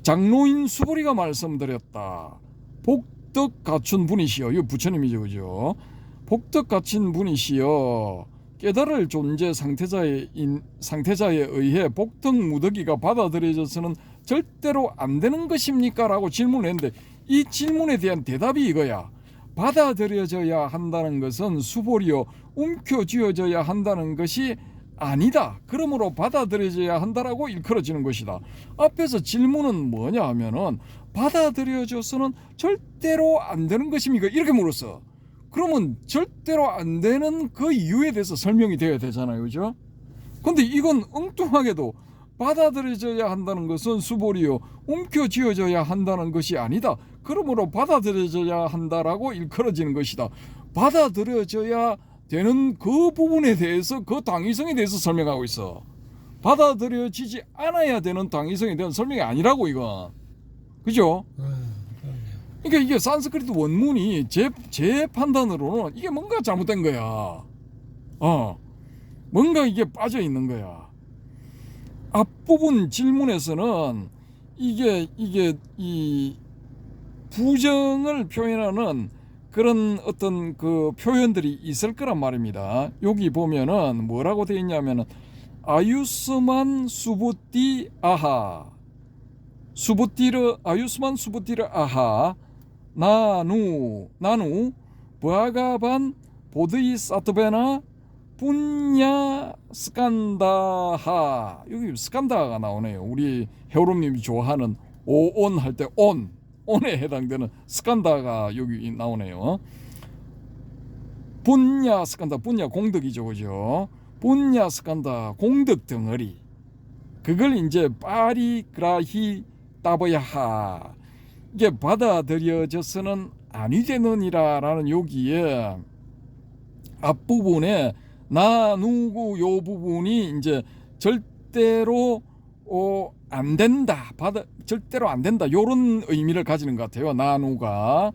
장로인 수보리가 말씀드렸다. 복덕 갖춘 분이시여. 이거 부처님이죠, 그죠? 복덕 갖춘 분이시여. 깨달을 존재 상태자에 의해 복덕 무더기가 받아들여져서는 절대로 안 되는 것입니까? 라고 질문을 했는데 이 질문에 대한 대답이 이거야. 받아들여져야 한다는 것은 수보리요 움켜쥐어져야 한다는 것이 아니다. 그러므로 받아들여져야 한다라고 일컬어지는 것이다. 앞에서 질문은 뭐냐 하면은 받아들여져서는 절대로 안 되는 것입니까? 이렇게 물었어. 그러면 절대로 안 되는 그 이유에 대해서 설명이 되어야 되잖아요, 그죠? 근데 이건 엉뚱하게도 받아들여져야 한다는 것은 수보리요 움켜쥐어져야 한다는 것이 아니다. 그러므로 받아들여져야 한다라고 일컬어지는 것이다. 받아들여져야 되는 그 부분에 대해서 그 당위성에 대해서 설명하고 있어. 받아들여지지 않아야 되는 당위성에 대한 설명이 아니라고 이건. 그죠? 그러니까 이게 산스크리트 원문이 제 판단으로는 이게 뭔가 잘못된 거야. 뭔가 이게 빠져 있는 거야. 앞부분 질문에서는 이게 이 부정을 표현하는 그런 어떤 그 표현들이 있을 거란 말입니다. 여기 보면은 뭐라고 되어 있냐면은 아유스만 수부띠 아하 아유스만 수부띠르 아하 나누 부아가반 보드이 사토베나 분야 스칸다하. 여기 스칸다가 나오네요. 우리 해오롬님이 좋아하는 오온 할 때 온에 해당되는 스칸다가 여기 나오네요. 분야 스칸다, 분야 공덕이죠, 그죠? 분야 스칸다 공덕 덩어리. 그걸 이제 파리그라히 따버야하. 이게 받아들여져서는 아니 되느니라라는 여기에 앞부분에 나 누구 요 부분이 이제 절대로 안 된다, 절대로 안 된다, 요런 의미를 가지는 것 같아요. 나누가.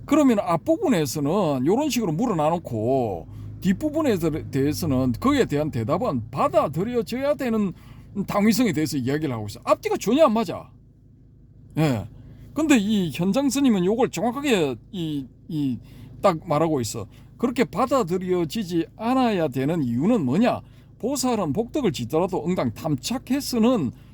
그러면 앞부분에서는 요런 식으로 물어놔놓고 뒷부분에 대해서는 그에 대한 대답은 받아들여져야 되는 당위성에 대해서 이야기를 하고 있어. 앞뒤가 전혀 안 맞아. 예. 근데 이 현장 스님은 요걸 정확하게 딱 말하고 있어. 그렇게 받아들여지지 않아야 되는 이유는 뭐냐? 보살은 복덕을 짓더라도 응당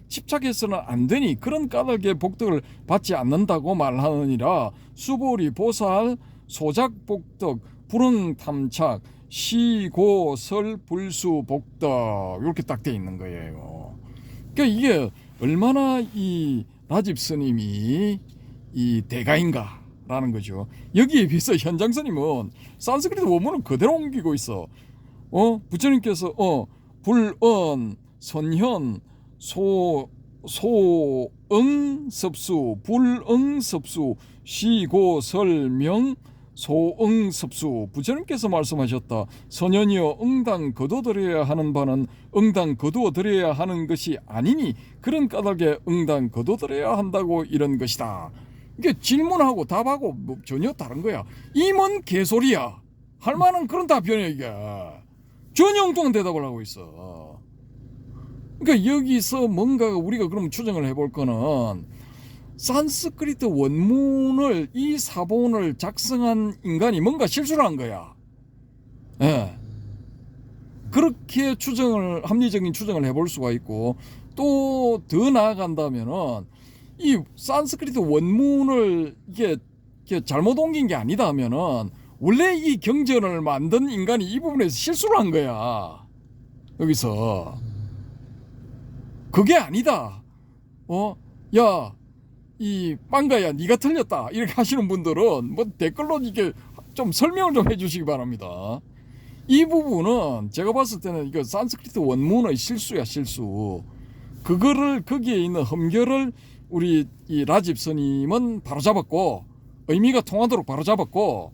집착해서는 안 되니 그런 까닭의 복덕을 받지 않는다고 말하느니라. 수보리 보살 소작 복덕 불응 탐착 시고설 불수 복덕 이렇게 딱 돼 있는 거예요. 그러니까 이게 얼마나 이 라집 스님이 이 대가인가라는 거죠. 여기에 비해서 현장 스님은 산스크리트 원문을 그대로 옮기고 있어. 부처님께서 불언 선현 소응섭수 불응섭수 시고설명 소응섭수. 부처님께서 말씀하셨다. 선현이여 응당 거둬들여야 하는 바는 응당 거두어들여야 하는 것이 아니니 그런 까닭에 응당 거둬들여야 한다고 이런 것이다. 이게 질문하고 답하고 뭐 전혀 다른 거야. 이 뭔 개소리야. 할 만한 그런 답변이야 이게. 전혀 엉뚱한 대답을 하고 있어. 그러니까 여기서 뭔가 우리가 그럼 추정을 해볼 거는 산스크리트 원문을 이 사본을 작성한 인간이 뭔가 실수를 한 거야. 예. 그렇게 합리적인 추정을 해볼 수가 있고, 또 더 나아간다면은 이 산스크리트 원문을 이게 잘못 옮긴 게 아니다면은 원래 이 경전을 만든 인간이 이 부분에서 실수를 한 거야. 여기서 그게 아니다. 야, 이 빵가야 네가 틀렸다 이렇게 하시는 분들은 뭐 댓글로 이게 좀 설명을 좀 해주시기 바랍니다. 이 부분은 제가 봤을 때는 이거 산스크리트 원문의 실수야, 실수. 그거를 거기에 있는 흠결을 우리 이 라집 스님은 바로잡았고 의미가 통하도록 바로잡았고,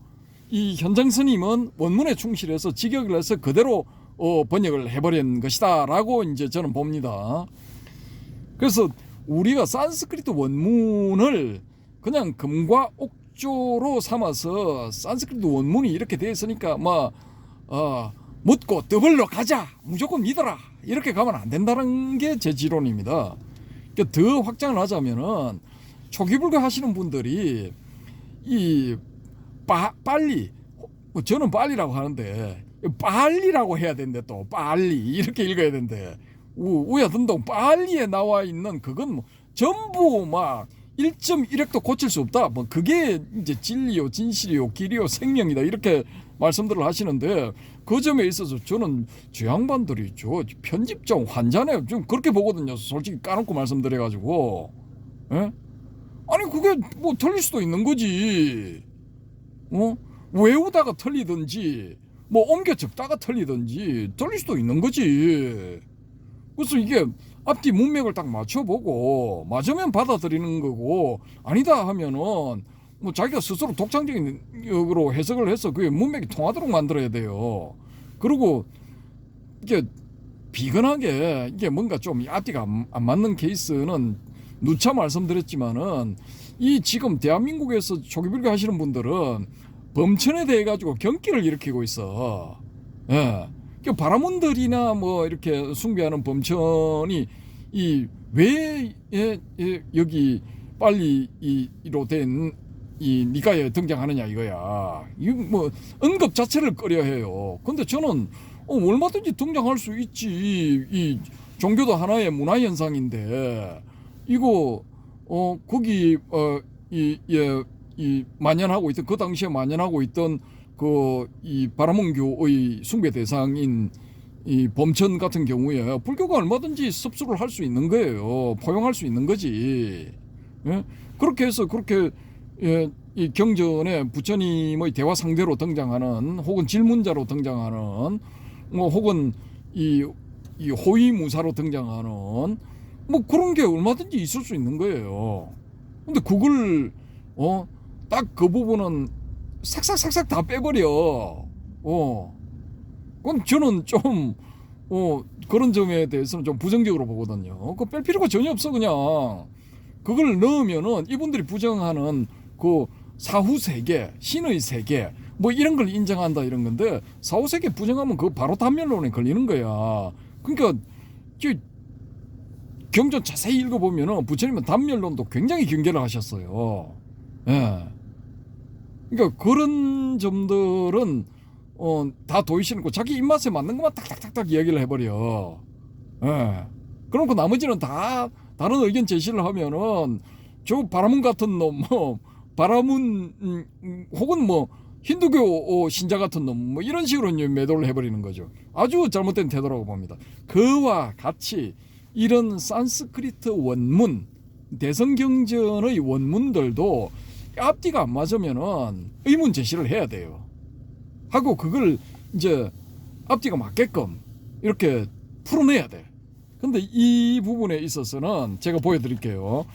이 현장 스님은 원문에 충실해서 직역을 해서 그대로 번역을 해버린 것이다 라고 이제 저는 봅니다. 그래서 우리가 산스크리트 원문을 그냥 금과 옥조로 삼아서 산스크리트 원문이 이렇게 되어 있으니까 묻고 더블로 가자, 무조건 믿어라 이렇게 가면 안 된다는 게 제 지론입니다. 그러니까 더 확장을 하자면은 초기불교 하시는 분들이 이 빨리, 저는 빨리라고 하는데 빨리라고 해야 된대. 또 빨리 이렇게 읽어야 된대. 우야든동 빨리에 나와 있는 그건 뭐 전부 막 1.1핵도 고칠 수 없다. 뭐 그게 이제 진리요, 진실이요, 길이요, 생명이다 이렇게 말씀들을 하시는데, 그 점에 있어서 저는 저 양반들이 편집장 환자네 좀 그렇게 보거든요. 솔직히 까놓고 말씀드려가지고. 예? 아니 그게 뭐 틀릴 수도 있는 거지. 외우다가 틀리든지 뭐 옮겨 적다가 틀리든지 틀릴 수도 있는 거지. 그래서 이게 앞뒤 문맥을 딱 맞춰보고 맞으면 받아들이는 거고, 아니다 하면은 뭐 자기가 스스로 독창적으로 해석을 해서 그게 문맥이 통하도록 만들어야 돼요. 그리고 이게 비근하게 이게 뭔가 좀 앞뒤가 안 맞는 케이스는 누차 말씀드렸지만은 이 지금 대한민국에서 초기불교 하시는 분들은 범천에 대해 가지고 경기를 일으키고 있어. 예. 바라문들이나 뭐 이렇게 숭배하는 범천이 왜 여기 빨리 이로 된 이 니가에 등장하느냐 이거야. 이 뭐 언급 자체를 꺼려해요. 근데 저는 얼마든지 등장할 수 있지. 이 종교도 하나의 문화 현상인데 이거 거기 이 만연하고 있던, 그 당시에 만연하고 있던 이 바라문교의 숭배 대상인 이 범천 같은 경우에 불교가 얼마든지 섭수를 할 수 있는 거예요. 포용할 수 있는 거지. 예? 그렇게 해서 그렇게 이 경전에 부처님의 대화 상대로 등장하는, 혹은 질문자로 등장하는, 뭐 혹은 이 호위무사로 등장하는 뭐 그런 게 얼마든지 있을 수 있는 거예요. 근데 그걸 딱 그 부분은 싹싹싹싹 다 빼버려. 그건 저는 좀 그런 점에 대해서는 좀 부정적으로 보거든요. 그거 뺄 필요가 전혀 없어. 그냥 그걸 넣으면은 이분들이 부정하는 그 사후 세계, 신의 세계 뭐 이런 걸 인정한다 이런 건데, 사후 세계 부정하면 그거 바로 단면론에 걸리는 거야. 그러니까 경전 자세히 읽어보면은 부처님은 단면론도 굉장히 경계를 하셨어요. 예. 그러니까 그런 점들은 다 도의시는 자기 입맛에 맞는 것만 탁탁탁탁 이야기를 해버려. 예. 그러고 나머지는 다 다른 의견 제시를 하면은 저 바라문 같은 놈, 뭐 바라문 혹은 뭐 힌두교 신자 같은 놈, 뭐 이런 식으로 매도를 해버리는 거죠. 아주 잘못된 태도라고 봅니다. 그와 같이 이런 산스크리트 원문, 대성경전의 원문들도 앞뒤가 안 맞으면은 의문 제시를 해야 돼요. 하고 그걸 이제 앞뒤가 맞게끔 이렇게 풀어내야 돼. 근데 이 부분에 있어서는 제가 보여드릴게요.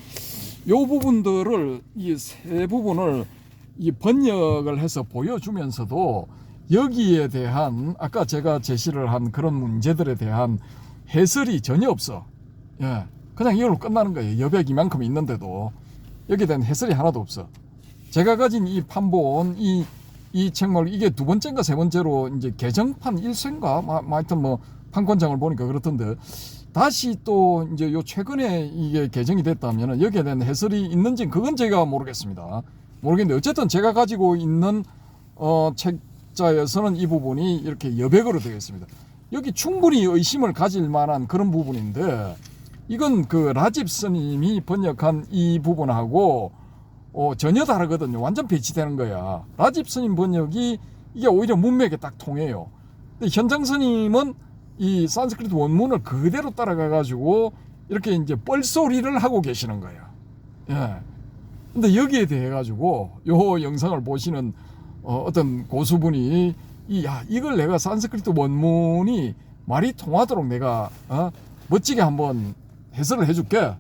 요 부분들을, 이 세 부분을 이 번역을 해서 보여주면서도 여기에 대한 아까 제가 제시를 한 그런 문제들에 대한 해설이 전혀 없어. 예, 그냥 이걸로 끝나는 거예요. 여백 이만큼 있는데도 여기에 대한 해설이 하나도 없어. 제가 가진 이 판본, 이 책말, 이게 두 번째인가 세 번째로 이제 개정판 1쇄인가? 하여튼 뭐 판권장을 보니까 그렇던데, 다시 또 이제 요 최근에 이게 개정이 됐다면 여기에 대한 해설이 있는지 그건 제가 모르겠습니다. 모르겠는데 어쨌든 제가 가지고 있는 책자에서는 이 부분이 이렇게 여백으로 되어 있습니다. 여기 충분히 의심을 가질 만한 그런 부분인데, 이건 그 라집 스님이 번역한 이 부분하고 전혀 다르거든요. 완전 배치되는 거야. 라집 스님 번역이 이게 오히려 문맥에 딱 통해요. 근데 현장 스님은 이 산스크리트 원문을 그대로 따라가 가지고 이렇게 이제 뻘소리를 하고 계시는 거예요. 예. 근데 여기에 대해 가지고 요 영상을 보시는 어떤 고수분이 이걸 내가 산스크리트 원문이 말이 통하도록 내가 멋지게 한번 해설을 해줄게,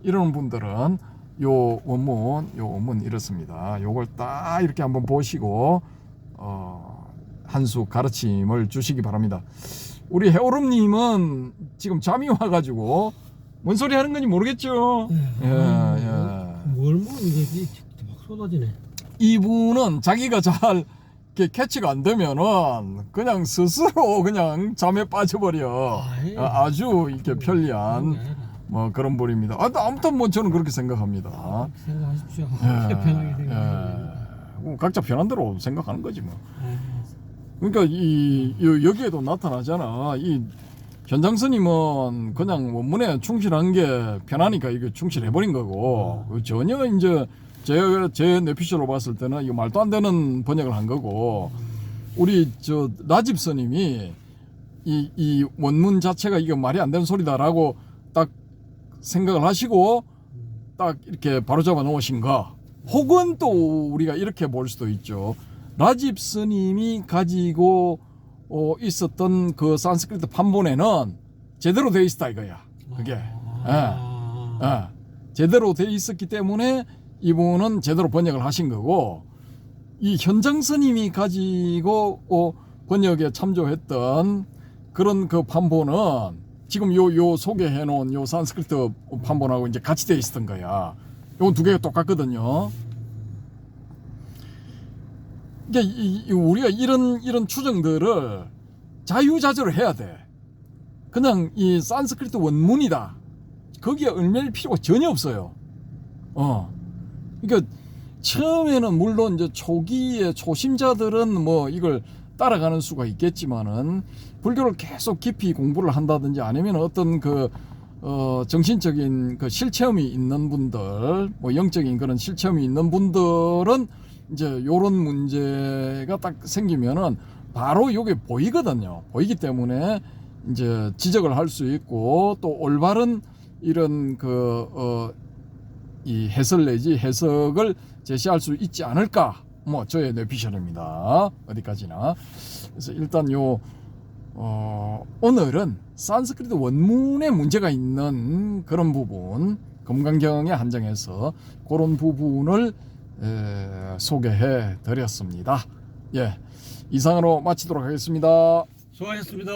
이러는 분들은 요 원문 이렇습니다. 요걸 딱 이렇게 한번 보시고 한 수 가르침을 주시기 바랍니다. 우리 해오름님은 지금 잠이 와가지고 뭔 소리 하는 건지 모르겠죠. 뭘 이게 막 쏟아지네. 이분은 자기가 잘 캐치가 안 되면은 그냥 스스로 그냥 잠에 빠져버려. 아주 이렇게 편리한 뭐 그런 분입니다. 아무튼 뭐 저는 그렇게 생각합니다. 생각하십시오. 편하게 생각합니다. 각자 편한 대로 생각하는 거지 뭐. 그러니까 여기에도 나타나잖아. 이 현장 스님은 그냥 원문에 충실한 게 편하니까 이게 충실해버린 거고, 전혀 이제 제 뇌피셜로 봤을 때는 이거 말도 안 되는 번역을 한 거고, 우리 저 라집 스님이 이 원문 자체가 이거 말이 안 되는 소리다라고 딱 생각을 하시고 딱 이렇게 바로잡아 놓으신가, 혹은 또 우리가 이렇게 볼 수도 있죠. 라집 스님이 가지고 있었던 그 산스크리트 판본에는 제대로 돼 있었다 이거야. 그게 제대로 돼 있었기 때문에 이분은 제대로 번역을 하신 거고, 이 현장 스님이 가지고 번역에 참조했던 그런 그 판본은 지금 요 소개해 놓은 요 산스크리트 판본하고 이제 같이 돼 있었던 거야. 요건 두 개가 똑같거든요. 그러니까 우리가 이런 추정들을 자유자재로 해야 돼. 그냥 이 산스크리트 원문이다, 거기에 얽매일 필요가 전혀 없어요. 그러니까 처음에는 물론 이제 초기에 초심자들은 뭐 이걸 따라가는 수가 있겠지만은, 불교를 계속 깊이 공부를 한다든지 아니면 어떤 그 정신적인 그 실체험이 있는 분들, 뭐 영적인 그런 실체험이 있는 분들은 이제 요런 문제가 딱 생기면은 바로 요게 보이거든요. 보이기 때문에 이제 지적을 할 수 있고, 또 올바른 이런 이 해설 내지 해석을 제시할 수 있지 않을까, 뭐 저의 뇌피셜입니다. 어디까지나. 그래서 일단 오늘은 산스크리트 원문에 문제가 있는 그런 부분, 금강경에 한정해서 그런 부분을 소개해 드렸습니다. 예, 이상으로 마치도록 하겠습니다. 수고하셨습니다.